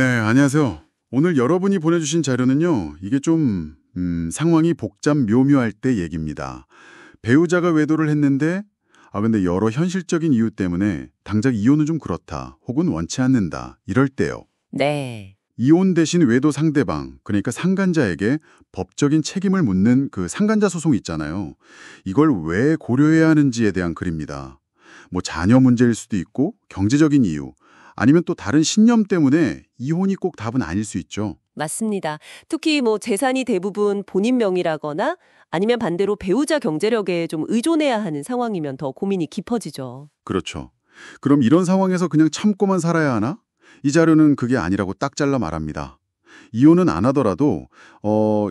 네, 안녕하세요. 오늘 여러분이 보내주신 자료는요, 이게 좀, 상황이 묘묘할 때 얘기입니다. 배우자가 외도를 했는데, 근데 여러 현실적인 이유 때문에 당장 이혼은 좀 그렇다, 혹은 원치 않는다, 이럴 때요. 네. 이혼 대신 외도 상대방, 그러니까 상간자에게 법적인 책임을 묻는 그 상간자 소송 있잖아요. 이걸 왜 고려해야 하는지에 대한 글입니다. 뭐 자녀 문제일 수도 있고, 경제적인 이유, 아니면 또 다른 신념 때문에 이혼이 꼭 답은 아닐 수 있죠. 맞습니다. 특히 재산이 대부분 본인 명의라거나 아니면 반대로 배우자 경제력에 좀 의존해야 하는 상황이면 더 고민이 깊어지죠. 그렇죠. 그럼 이런 상황에서 그냥 참고만 살아야 하나? 이 자료는 그게 아니라고 딱 잘라 말합니다. 이혼은 안 하더라도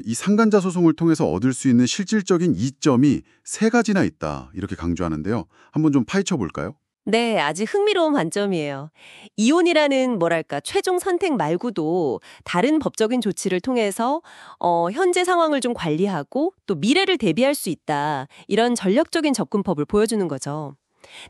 이 상간자 소송을 통해서 얻을 수 있는 실질적인 이점이 세 가지나 있다, 이렇게 강조하는데요. 한번 좀 파헤쳐 볼까요? 네, 아주 흥미로운 관점이에요. 이혼이라는 최종 선택 말고도 다른 법적인 조치를 통해서 현재 상황을 좀 관리하고 또 미래를 대비할 수 있다. 이런 전략적인 접근법을 보여주는 거죠.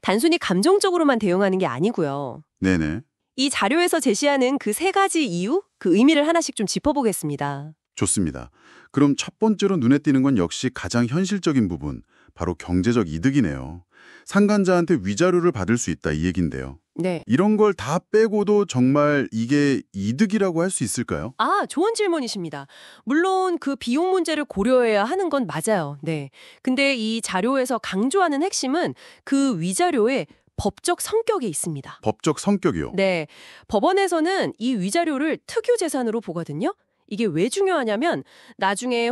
단순히 감정적으로만 대응하는 게 아니고요. 네네. 이 자료에서 제시하는 그 세 가지 이유, 그 의미를 하나씩 좀 짚어보겠습니다. 좋습니다. 그럼 첫 번째로 눈에 띄는 건 역시 가장 현실적인 부분, 바로 경제적 이득이네요. 상간자한테 위자료를 받을 수 있다, 이 얘긴데요. 네. 이런 걸 다 빼고도 정말 이게 이득이라고 할 수 있을까요? 좋은 질문이십니다. 물론 그 비용 문제를 고려해야 하는 건 맞아요. 네. 근데 이 자료에서 강조하는 핵심은 그 위자료의 법적 성격에 있습니다. 법적 성격이요. 네. 법원에서는 이 위자료를 특유 재산으로 보거든요. 이게 왜 중요하냐면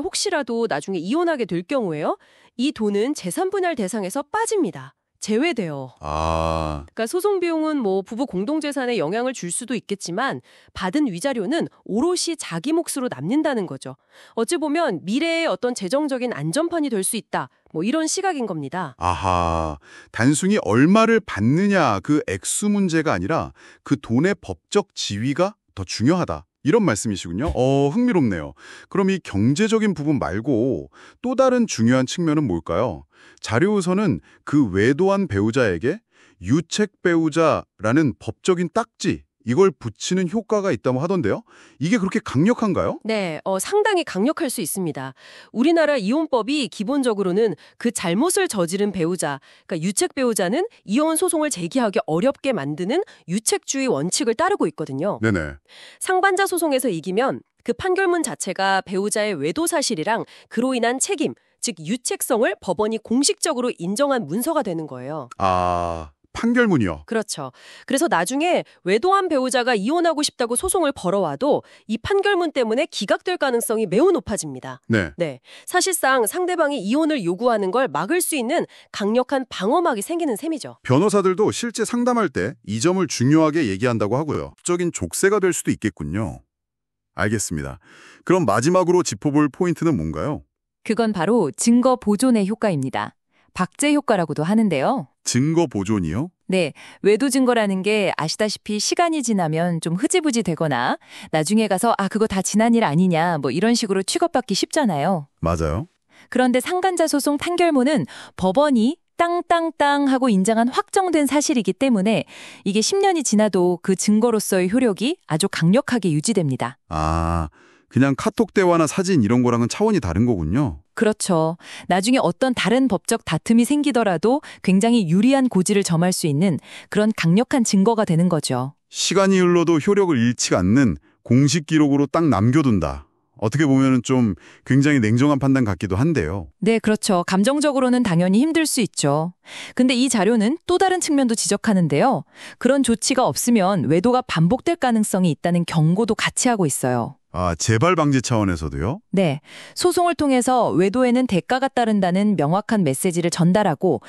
혹시라도 나중에 이혼하게 될 경우에요. 이 돈은 재산 분할 대상에서 빠집니다. 제외돼요. 그러니까 소송 비용은 부부 공동 재산에 영향을 줄 수도 있겠지만 받은 위자료는 오롯이 자기 몫으로 남는다는 거죠. 어찌 보면 미래의 어떤 재정적인 안전판이 될 수 있다. 이런 시각인 겁니다. 아하, 단순히 얼마를 받느냐 그 액수 문제가 아니라 그 돈의 법적 지위가 더 중요하다, 이런 말씀이시군요. 흥미롭네요. 그럼 이 경제적인 부분 말고 또 다른 중요한 측면은 뭘까요? 자료에서는 그 외도한 배우자에게 유책 배우자라는 법적인 딱지, 이걸 붙이는 효과가 있다고 하던데요. 이게 그렇게 강력한가요? 네, 상당히 강력할 수 있습니다. 우리나라 이혼법이 기본적으로는 그 잘못을 저지른 배우자, 그러니까 유책 배우자는 이혼 소송을 제기하기 어렵게 만드는 유책주의 원칙을 따르고 있거든요. 네네. 상반자 소송에서 이기면 그 판결문 자체가 배우자의 외도 사실이랑 그로 인한 책임, 즉 유책성을 법원이 공식적으로 인정한 문서가 되는 거예요. 판결문이요. 그렇죠. 그래서 나중에 외도한 배우자가 이혼하고 싶다고 소송을 벌어와도 이 판결문 때문에 기각될 가능성이 매우 높아집니다. 네. 사실상 상대방이 이혼을 요구하는 걸 막을 수 있는 강력한 방어막이 생기는 셈이죠. 변호사들도 실제 상담할 때 이 점을 중요하게 얘기한다고 하고요. 법적인 족쇄가 될 수도 있겠군요. 알겠습니다. 그럼 마지막으로 짚어볼 포인트는 뭔가요? 그건 바로 증거 보존의 효과입니다. 박제 효과라고도 하는데요. 증거 보존이요? 네, 외도 증거라는 게 아시다시피 시간이 지나면 좀 흐지부지 되거나 나중에 가서 그거 다 지난 일 아니냐 이런 식으로 취급받기 쉽잖아요. 맞아요. 그런데 상간자 소송 판결문은 법원이 땅땅땅 하고 인정한 확정된 사실이기 때문에 이게 10년이 지나도 그 증거로서의 효력이 아주 강력하게 유지됩니다. 그냥 카톡 대화나 사진 이런 거랑은 차원이 다른 거군요. 그렇죠. 나중에 어떤 다른 법적 다툼이 생기더라도 굉장히 유리한 고지를 점할 수 있는 그런 강력한 증거가 되는 거죠. 시간이 흘러도 효력을 잃지 않는 공식 기록으로 딱 남겨둔다. 어떻게 보면 좀 굉장히 냉정한 판단 같기도 한데요. 네, 그렇죠. 감정적으로는 당연히 힘들 수 있죠. 근데 이 자료는 또 다른 측면도 지적하는데요. 그런 조치가 없으면 외도가 반복될 가능성이 있다는 경고도 같이 하고 있어요. 재발 방지 차원에서도요? 네. 소송을 통해서 외도에는 대가가 따른다는 명확한 메시지를 전달하고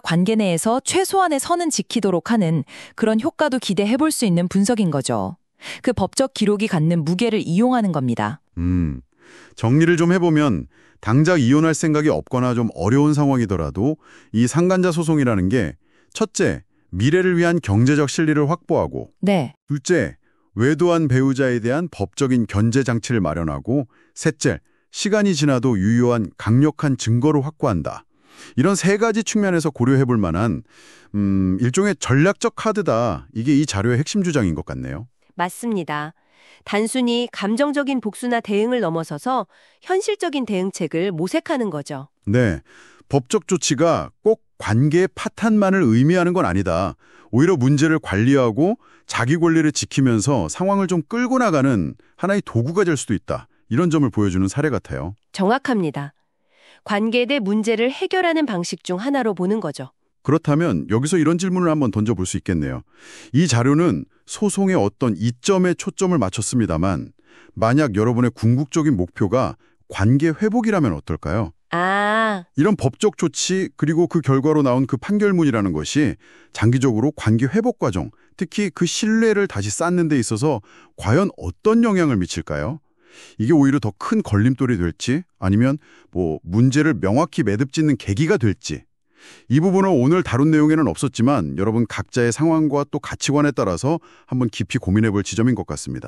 관계 내에서 최소한의 선은 지키도록 하는 그런 효과도 기대해 볼 수 있는 분석인 거죠. 그 법적 기록이 갖는 무게를 이용하는 겁니다. 정리를 좀 해보면 당장 이혼할 생각이 없거나 좀 어려운 상황이더라도 이 상간자 소송이라는 게 첫째, 미래를 위한 경제적 실리를 확보하고 네. 둘째, 외도한 배우자에 대한 법적인 견제 장치를 마련하고 셋째, 시간이 지나도 유효한 강력한 증거를 확보한다. 이런 세 가지 측면에서 고려해 볼 만한 일종의 전략적 카드다. 이게 이 자료의 핵심 주장인 것 같네요. 맞습니다. 단순히 감정적인 복수나 대응을 넘어서서 현실적인 대응책을 모색하는 거죠. 네, 법적 조치가 꼭 관계의 파탄만을 의미하는 건 아니다. 오히려 문제를 관리하고 자기 권리를 지키면서 상황을 좀 끌고 나가는 하나의 도구가 될 수도 있다. 이런 점을 보여주는 사례 같아요. 정확합니다. 관계 내 문제를 해결하는 방식 중 하나로 보는 거죠. 그렇다면 여기서 이런 질문을 한번 던져볼 수 있겠네요. 이 자료는 소송의 어떤 이점에 초점을 맞췄습니다만 만약 여러분의 궁극적인 목표가 관계 회복이라면 어떨까요? 이런 법적 조치 그리고 그 결과로 나온 그 판결문이라는 것이 장기적으로 관계 회복 과정, 특히 그 신뢰를 다시 쌓는 데 있어서 과연 어떤 영향을 미칠까요? 이게 오히려 더 큰 걸림돌이 될지 아니면 문제를 명확히 매듭짓는 계기가 될지 이 부분은 오늘 다룬 내용에는 없었지만 여러분 각자의 상황과 또 가치관에 따라서 한번 깊이 고민해 볼 지점인 것 같습니다.